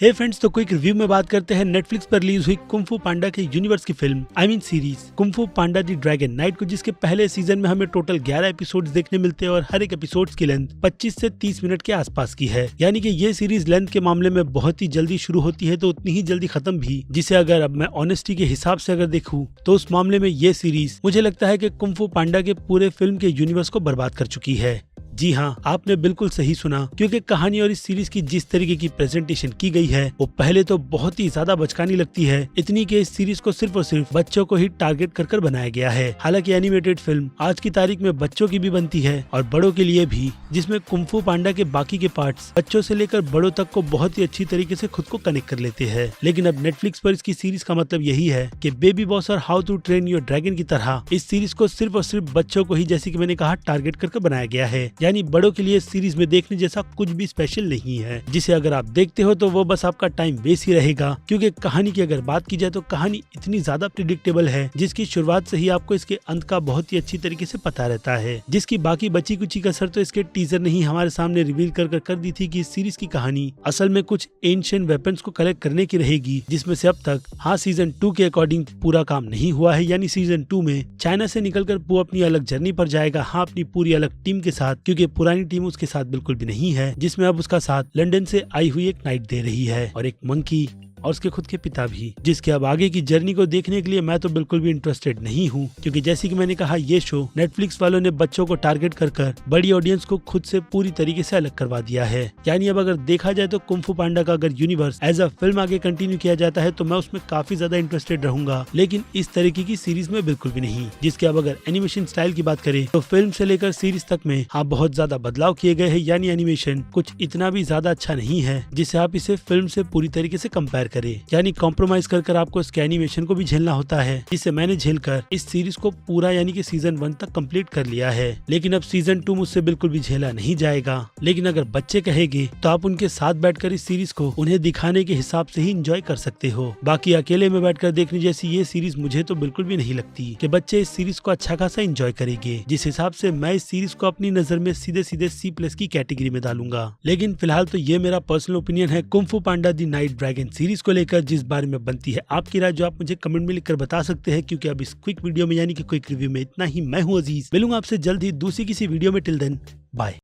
हे friends, तो quick review में बात करते हैं नेटफ्लिक्स पर रिलीज हुई कुंग-फू पांडा के यूनिवर्स की फिल्म सीरीज कुंग-फू पांडा दी ड्रैगन नाइट को, जिसके पहले सीजन में हमें टोटल 11 एपिसोड्स देखने मिलते हैं और हर एक एपिसोड्स की लेंथ 25 से 30 मिनट के आसपास की है। यानी कि ये सीरीज लेंथ के मामले में बहुत ही जल्दी शुरू होती है तो उतनी ही जल्दी खत्म भी, जिसे अगर अब मैं ऑनेस्टी के हिसाब से अगर देखूं तो उस मामले में ये सीरीज मुझे लगता है कि कुंग-फू पांडा के पूरे फिल्म के यूनिवर्स को बर्बाद कर चुकी है। जी हाँ, आपने बिल्कुल सही सुना, क्योंकि कहानी और इस सीरीज की जिस तरीके की प्रेजेंटेशन की गई है वो पहले तो बहुत ही ज्यादा बचकानी लगती है, इतनी कि इस सीरीज को सिर्फ और सिर्फ बच्चों को ही टारगेट कर बनाया गया है। हालांकि एनिमेटेड फिल्म आज की तारीख में बच्चों की भी बनती है और बड़ों के लिए भी, जिसमें कुंग-फू पांडा के बाकी के पार्ट्स बच्चों से लेकर बड़ों तक को बहुत ही अच्छी तरीके से खुद को कनेक्ट कर लेते हैं। लेकिन अब नेटफ्लिक्स पर इसकी सीरीज का मतलब यही है कि बेबी बॉस और how to train your dragon की तरह इस सीरीज को सिर्फ और सिर्फ बच्चों को ही, जैसे कि मैंने कहा, टारगेट कर बनाया गया है। यानी बड़ों के लिए सीरीज में देखने जैसा कुछ भी स्पेशल नहीं है, जिसे अगर आप देखते हो तो वो बस आपका टाइम वेस्ट ही रहेगा। क्योंकि कहानी की अगर बात की जाए तो कहानी इतनी ज्यादा प्रिडिक्टेबल है, जिसकी शुरुआत से ही आपको इसके अंत का बहुत ही अच्छी तरीके से पता रहता है, जिसकी बाकी बची कुची कसर तो इसके टीजर ने ही हमारे सामने रिवील कर दी थी कि इस सीरीज की कहानी असल में कुछ एंशिएंट वेपन्स को कलेक्ट करने की रहेगी, जिसमें से अब तक सीजन 2 के अकॉर्डिंग पूरा काम नहीं हुआ है। यानी सीजन 2 में चाइना से निकलकर वो अपनी अलग जर्नी पर जाएगा, अपनी पूरी अलग टीम के साथ, क्योंकि पुरानी टीम उसके साथ बिल्कुल भी नहीं है, जिसमें अब उसका साथ लंदन से आई हुई एक नाइट दे रही है और एक मंकी और उसके खुद के पिता भी, जिसके अब आगे की जर्नी को देखने के लिए मैं तो बिल्कुल भी इंटरेस्टेड नहीं हूँ। क्योंकि जैसे कि मैंने कहा, ये शो नेटफ्लिक्स वालों ने बच्चों को टारगेट कर बड़ी ऑडियंस को खुद से पूरी तरीके से अलग करवा दिया है। यानी अब अगर देखा जाए तो कुंग-फू पांडा का अगर यूनिवर्स एज अ फिल्म आगे कंटिन्यू किया जाता है तो मैं उसमें काफी ज्यादा इंटरेस्टेड रहूंगा, लेकिन इस तरीके की सीरीज में बिल्कुल भी नहीं। जिसके अब अगर एनिमेशन स्टाइल की बात करें तो फिल्म से लेकर सीरीज तक में बहुत ज्यादा बदलाव किए गए हैं। यानी एनिमेशन कुछ इतना भी ज्यादा अच्छा नहीं है जिसे आप इसे फिल्म से पूरी तरीके से कंपेयर करें। यानी कॉम्प्रोमाइज कर आपको इसके एनिमेशन को भी झेलना होता है, जिसे मैंने झेलकर इस सीरीज को पूरा यानी कि सीजन 1 तक कंप्लीट कर लिया है। लेकिन अब सीजन 2 मुझसे बिल्कुल भी झेला नहीं जाएगा। लेकिन अगर बच्चे कहेंगे तो आप उनके साथ बैठकर इस सीरीज को उन्हें दिखाने के हिसाब से ही एंजॉय कर सकते हो। बाकी अकेले में बैठकर देखने जैसी ये सीरीज मुझे तो बिल्कुल भी नहीं लगती कि बच्चे इस सीरीज को अच्छा खासा एंजॉय करेंगे। जिस हिसाब से मैं इस सीरीज को अपनी नजर में सीधे C+ की कैटेगरी में डालूंगा। लेकिन फिलहाल तो ये मेरा पर्सनल ओपिनियन है कुंग-फू पांडा दी नाइट ड्रैगन सीरीज को लेकर, जिस बारे में बनती है आपकी राय, जो आप मुझे कमेंट में लिखकर बता सकते हैं। क्योंकि अब इस क्विक वीडियो में यानी कि क्विक रिव्यू में इतना ही। मैं हूं अजीज, मिलूंगा आपसे जल्द ही दूसरी किसी वीडियो में। Till then, bye.